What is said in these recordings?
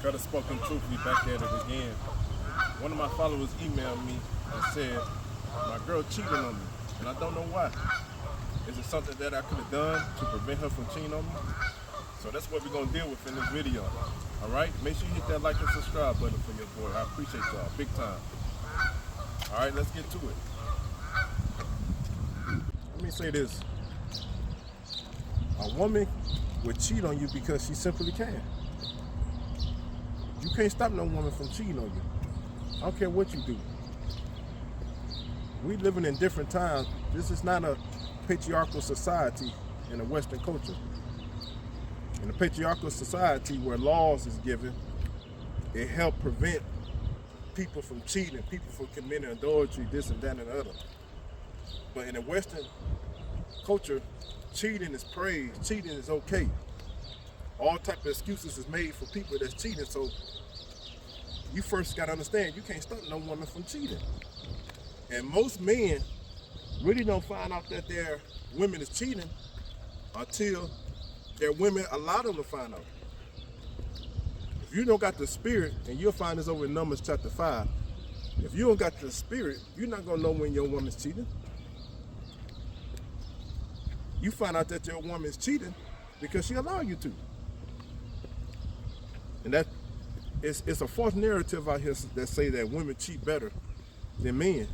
Kuttah Spoken Truth, we back at it again. One of my followers emailed me and said, my girl cheated on me, and I don't know why. Is it something that I could have done to prevent her from cheating on me? So that's what we're going to deal with in this video. All right? Make sure you hit that like and subscribe button for your boy. I appreciate y'all, big time. All right, let's get to it. Let me say this. A woman would cheat on you because she simply can. You can't stop no woman from cheating on you. I don't care what you do. We living in different times. This is not a patriarchal society in a Western culture. In a patriarchal society where laws is given, it helps prevent people from cheating, people from committing adultery, this and that and the other. But in a Western culture, cheating is praised, cheating is okay. All type of excuses is made for people that's cheating, so you first got to understand, you can't stop no woman from cheating. And most men really don't find out that their women is cheating until their women allow them to find out. If you don't got the spirit, and you'll find this over in Numbers chapter 5, if you don't got the spirit, you're not going to know when your woman's cheating. You find out that your woman's cheating because she allowed you to. And that it's a false narrative out here that say that women cheat better than men.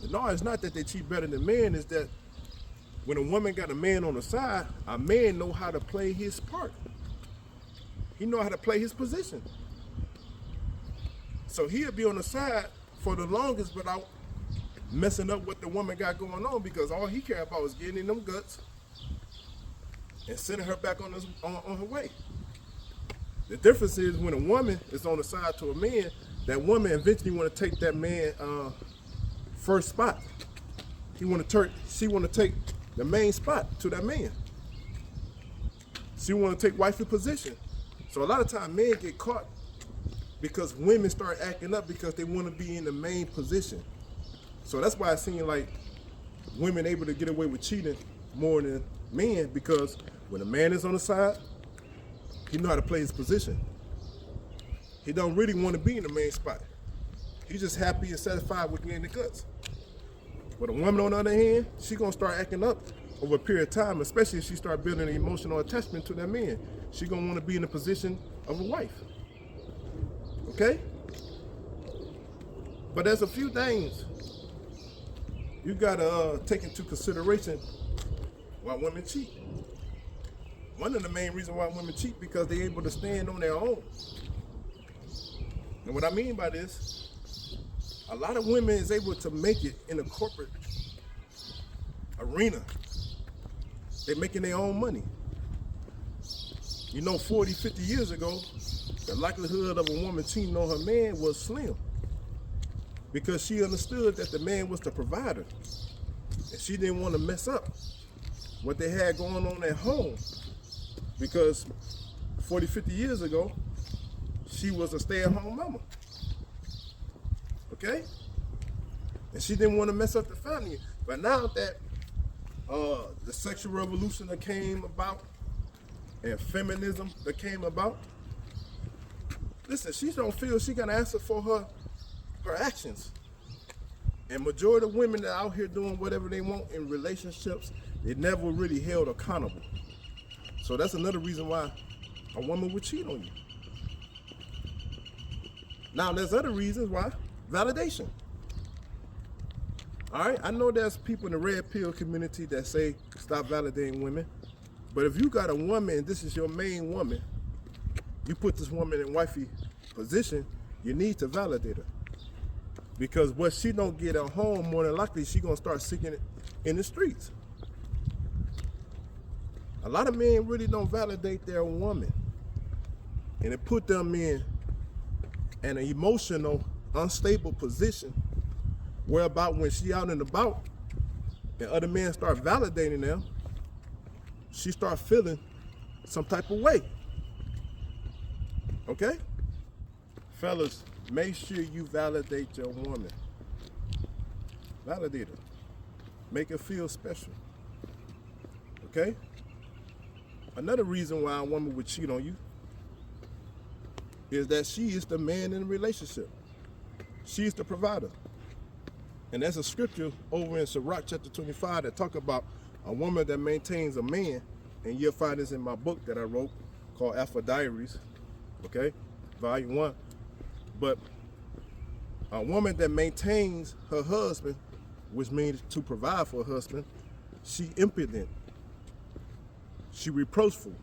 No, it's not that they cheat better than men. It's that when a woman got a man on the side, a man know how to play his part. He know how to play his position. So he'll be on the side for the longest without messing up what the woman got going on, because all he care about is getting in them guts and sending her back on her way. The difference is when a woman is on the side to a man, that woman eventually want to take that man first spot. She want to take the main spot to that man. She want to take wifey position. So a lot of times men get caught because women start acting up because they want to be in the main position. So that's why it seems like women able to get away with cheating more than men, because when a man is on the side, he know how to play his position. He don't really want to be in the main spot. He's just happy and satisfied with getting the guts. But a woman, on the other hand, she gonna start acting up over a period of time, especially if she start building an emotional attachment to that man. She gonna want to be in the position of a wife. Okay? But there's a few things you gotta take into consideration why women cheat. One of the main reasons why women cheat because they're able to stand on their own. And what I mean by this, a lot of women is able to make it in a corporate arena. They're making their own money. You know, 40, 50 years ago, the likelihood of a woman cheating on her man was slim, because she understood that the man was the provider, and she didn't want to mess up what they had going on at home, because 40, 50 years ago, she was a stay-at-home mama. Okay? And she didn't want to mess up the family. But now that the sexual revolution that came about and feminism that came about, listen, she don't feel she got to answer for her actions. And majority of women that are out here doing whatever they want in relationships, they never really held accountable. So that's another reason why a woman would cheat on you. Now, there's other reasons why. Validation. All right, I know there's people in the red pill community that say stop validating women, but if you got a woman and this is your main woman, you put this woman in wifey position, you need to validate her, because what she don't get at home, more than likely she gonna start seeking it in the streets. A lot of men really don't validate their woman, and it put them in an emotional, unstable position, whereby when she out and about and other men start validating them, she start feeling some type of way. Okay? Fellas, make sure you validate your woman. Validate her. Make her feel special. Okay? Another reason why a woman would cheat on you is that she is the man in the relationship. She is the provider. And there's a scripture over in Sirach chapter 25 that talk about a woman that maintains a man, and you'll find this in my book that I wrote called Alpha Diaries, okay, volume 1. But a woman that maintains her husband, which means to provide for her husband, she impudent, she reproachful,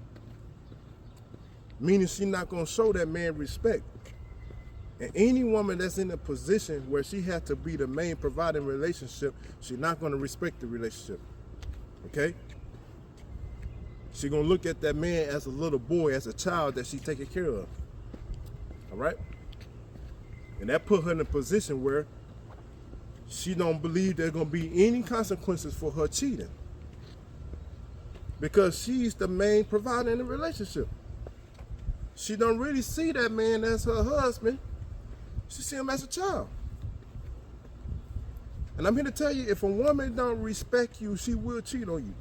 meaning she's not going to show that man respect. And any woman that's in a position where she has to be the main provider in a relationship, she's not going to respect the relationship, okay? She's going to look at that man as a little boy, as a child that she's taking care of, all right? And that put her in a position where she don't believe there's going to be any consequences for her cheating, because she's the main provider in the relationship. She don't really see that man as her husband. She see him as a child. And I'm here to tell you, if a woman don't respect you, she will cheat on you.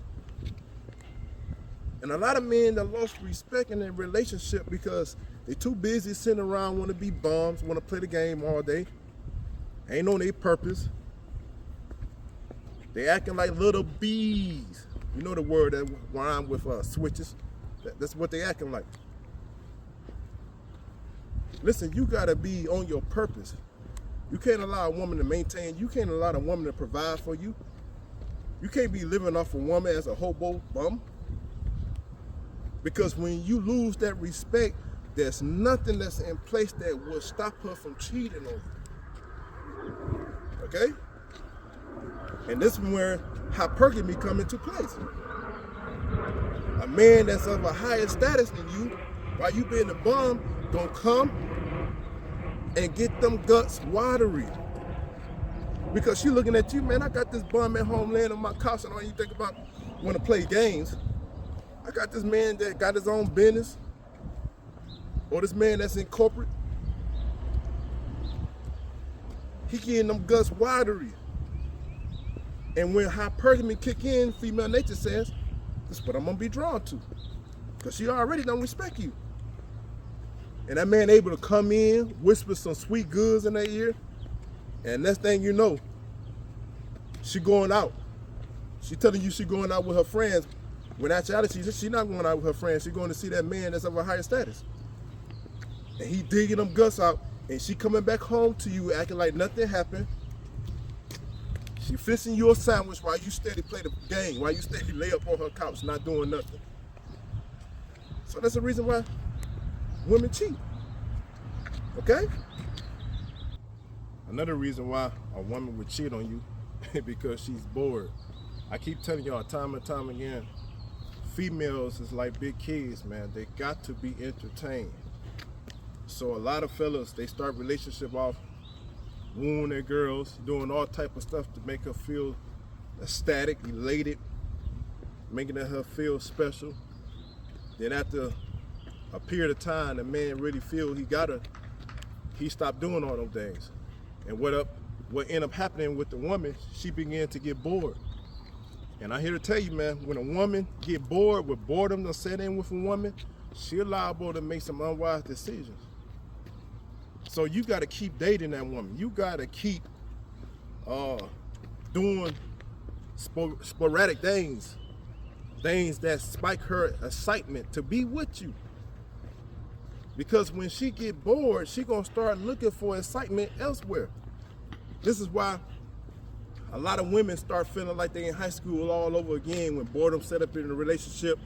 And a lot of men that lost respect in their relationship because they too busy sitting around, want to be bums, want to play the game all day, ain't on their purpose. They acting like little bees. You know the word that rhyme with switches? That's what they acting like. Listen, you gotta be on your purpose. You can't allow a woman to maintain, you can't allow a woman to provide for you. You can't be living off a woman as a hobo bum. Because when you lose that respect, there's nothing that's in place that will stop her from cheating on you. Okay? And this is where hypergamy come into place. A man that's of a higher status than you, while you being a bum, gonna come and get them guts watery. Because she looking at you, man, I got this bum at home laying on my couch and all you think about want to play games. I got this man that got his own business, or this man that's in corporate. He getting them guts watery. And when hypergamy kick in, female nature says, this is what I'm gonna be drawn to. Because she already don't respect you. And that man able to come in, whisper some sweet goods in their ear, and next thing you know, she going out. She telling you she going out with her friends, when actually she not going out with her friends. She going to see that man that's of a higher status. And he digging them guts out, and she coming back home to you acting like nothing happened. She fixing you a sandwich while you steady play the game, while you steady lay up on her couch not doing nothing. So that's the reason why women cheat, okay? Another reason why a woman would cheat on you is because she's bored. I keep telling y'all time and time again, females is like big kids, man. They got to be entertained. So a lot of fellas, they start relationship off wooing their girls, doing all type of stuff to make her feel ecstatic, elated, making her feel special. Then after a period of time, the man really feel he got her, he stopped doing all those things. And what ended up happening with the woman, she began to get bored. And I'm here to tell you, man, when a woman get bored, with boredom to set in with a woman, she liable to make some unwise decisions. So you got to keep dating that woman. You got to keep doing sporadic things that spike her excitement to be with you. Because when she get bored, she gonna start looking for excitement elsewhere. This is why a lot of women start feeling like they in high school all over again when boredom set up in a relationship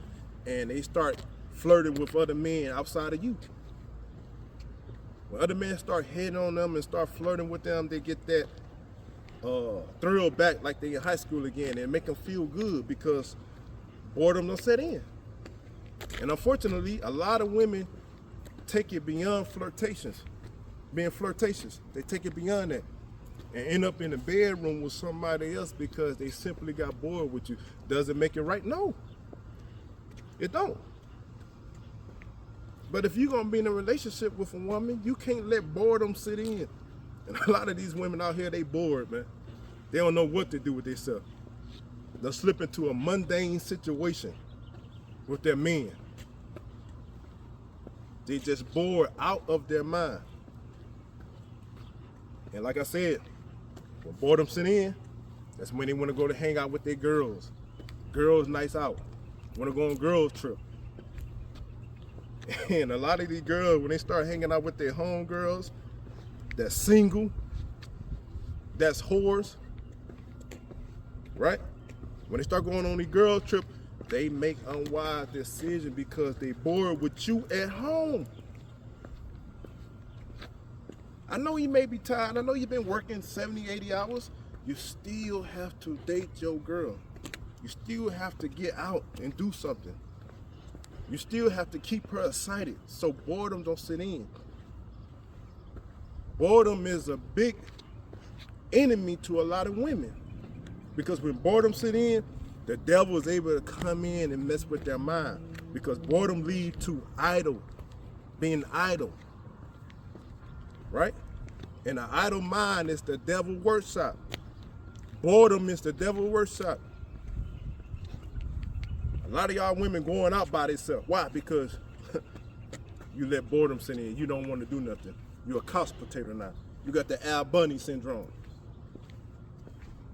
and they start flirting with other men outside of you. When other men start hitting on them and start flirting with them, they get that thrill back like they in high school again, and make them feel good because boredom don't set in. And unfortunately, a lot of women take it beyond flirtations, being flirtatious. They take it beyond that and end up in the bedroom with somebody else because they simply got bored with you. Does it make it right? No, it don't. But if you're gonna be in a relationship with a woman, you can't let boredom sit in. And a lot of these women out here, they bored, man. They don't know what to do with themselves. They'll slip into a mundane situation with their men. They just bored out of their mind. And like I said, when boredom set in, that's when they want to go to hang out with their girls. Girls nights out. Want to go on girls trip. And a lot of these girls, when they start hanging out with their homegirls, that's single, that's whores, right? When they start going on these girls trip, they make unwise decisions because they bored with you at home. I know you may be tired. I know you've been working 70, 80 hours. You still have to date your girl. You still have to get out and do something. You still have to keep her excited so boredom don't sit in. Boredom is a big enemy to a lot of women because when boredom sit in, the devil is able to come in and mess with their mind because boredom leads to being idle, right? And an idle mind is the devil's workshop. Boredom is the devil's workshop. A lot of y'all women going out by themselves. Why? Because you let boredom sit in. You don't want to do nothing. You're a couch potato now. You got the Al Bundy syndrome.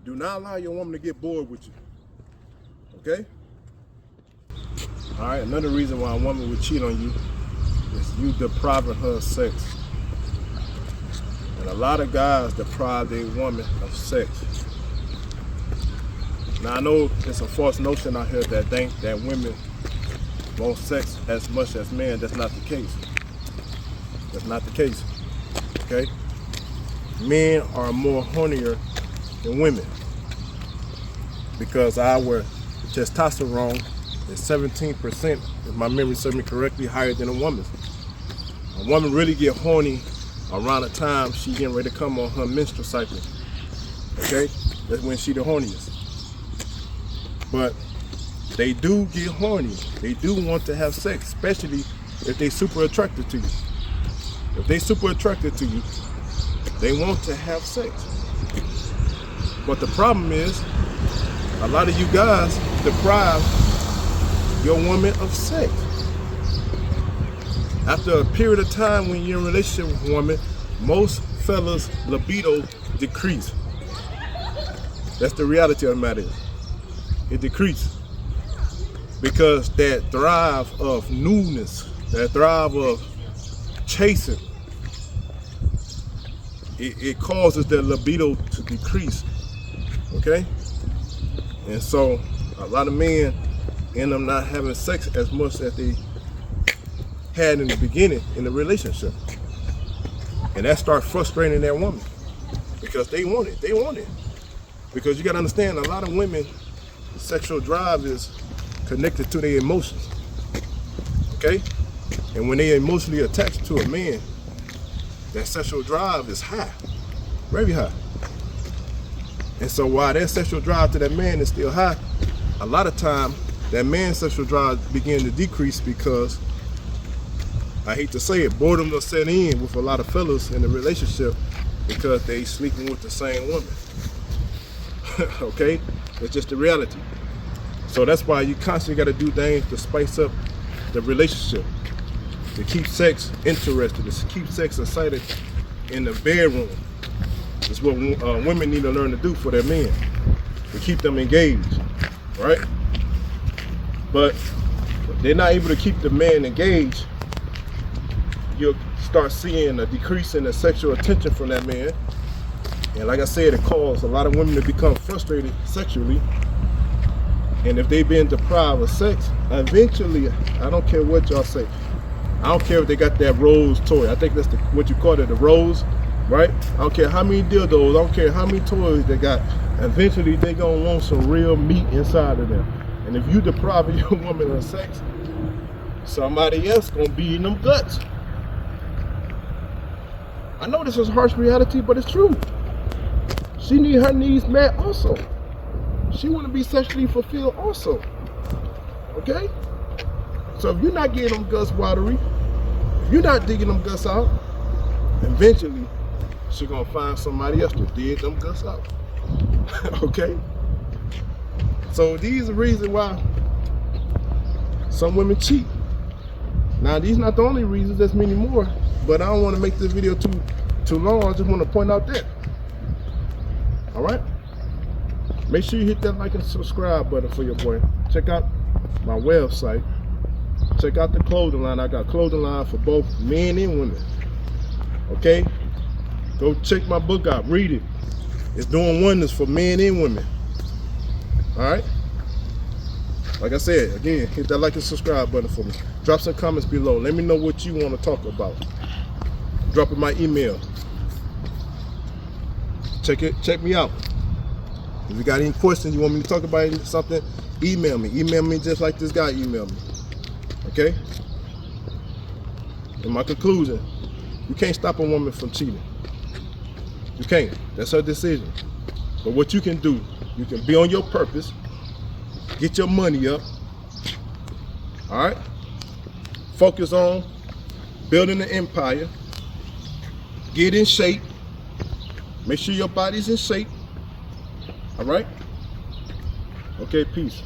Do not allow your woman to get bored with you. Okay? All right, another reason why a woman would cheat on you is you depriving her of sex. And a lot of guys deprive their woman of sex. Now I know it's a false notion out here that think that women want sex as much as men. That's not the case. That's not the case. Okay? Men are more hornier than women because our testosterone is 17%, if my memory serves me correctly, higher than a woman's. A woman really get horny around the time she getting ready to come on her menstrual cycle. Okay? That's when she the horniest. But they do get horny. They do want to have sex, especially if they super attracted to you. If they super attracted to you, they want to have sex. But the problem is, a lot of you guys deprive your woman of sex. After a period of time when you're in a relationship with a woman, most fellas' libido decrease. That's the reality of the matter. It decreases because that drive of newness, that drive of chasing, it causes their libido to decrease. Okay? And so a lot of men end up not having sex as much as they had in the beginning in the relationship. And that starts frustrating their woman because they want it. They want it. Because you got to understand, a lot of women, sexual drive is connected to their emotions. Okay? And when they're emotionally attached to a man, that sexual drive is high, very high. And so while that sexual drive to that man is still high, a lot of time that man's sexual drive begins to decrease because, I hate to say it, boredom will set in with a lot of fellas in the relationship because they sleeping with the same woman. Okay? It's just the reality. So that's why you constantly got to do things to spice up the relationship, to keep sex interested, to keep sex excited in the bedroom. It's what women need to learn to do for their men, to keep them engaged, right? But if they're not able to keep the man engaged, you'll start seeing a decrease in the sexual attention from that man. And like I said, it causes a lot of women to become frustrated sexually. And if they've been deprived of sex, eventually, I don't care what y'all say, I don't care if they got that rose toy. I think that's what you call it, the rose, right? I don't care how many dildos, I don't care how many toys they got. Eventually, they gonna want some real meat inside of them. And if you deprive your woman of sex, somebody else gonna be in them guts. I know this is harsh reality, but it's true. She need her needs met also. She want to be sexually fulfilled also. Okay? So if you're not getting them guts watery, if you're not digging them guts out, eventually she gonna find somebody else to dig them guts out. Okay? So these are the reasons why some women cheat. Now, these not the only reasons. There's many more, but I don't want to make this video too long. I just want to point out that. All right. Make sure you hit that like and subscribe button for your boy. Check out my website. Check out the clothing line. I got clothing line for both men and women. Okay? Go check my book out. Read it. It's doing wonders for men and women. All right? Like I said, again, hit that like and subscribe button for me. Drop some comments below. Let me know what you want to talk about. Drop in my email. Check me out. If you got any questions, you want me to talk about something, email me. Email me just like this guy emailed me. Okay? In my conclusion, you can't stop a woman from cheating. You can't. That's her decision. But what you can do, you can be on your purpose, get your money up, all right? Focus on building an empire, get in shape, make sure your body's in shape, all right? Okay, peace.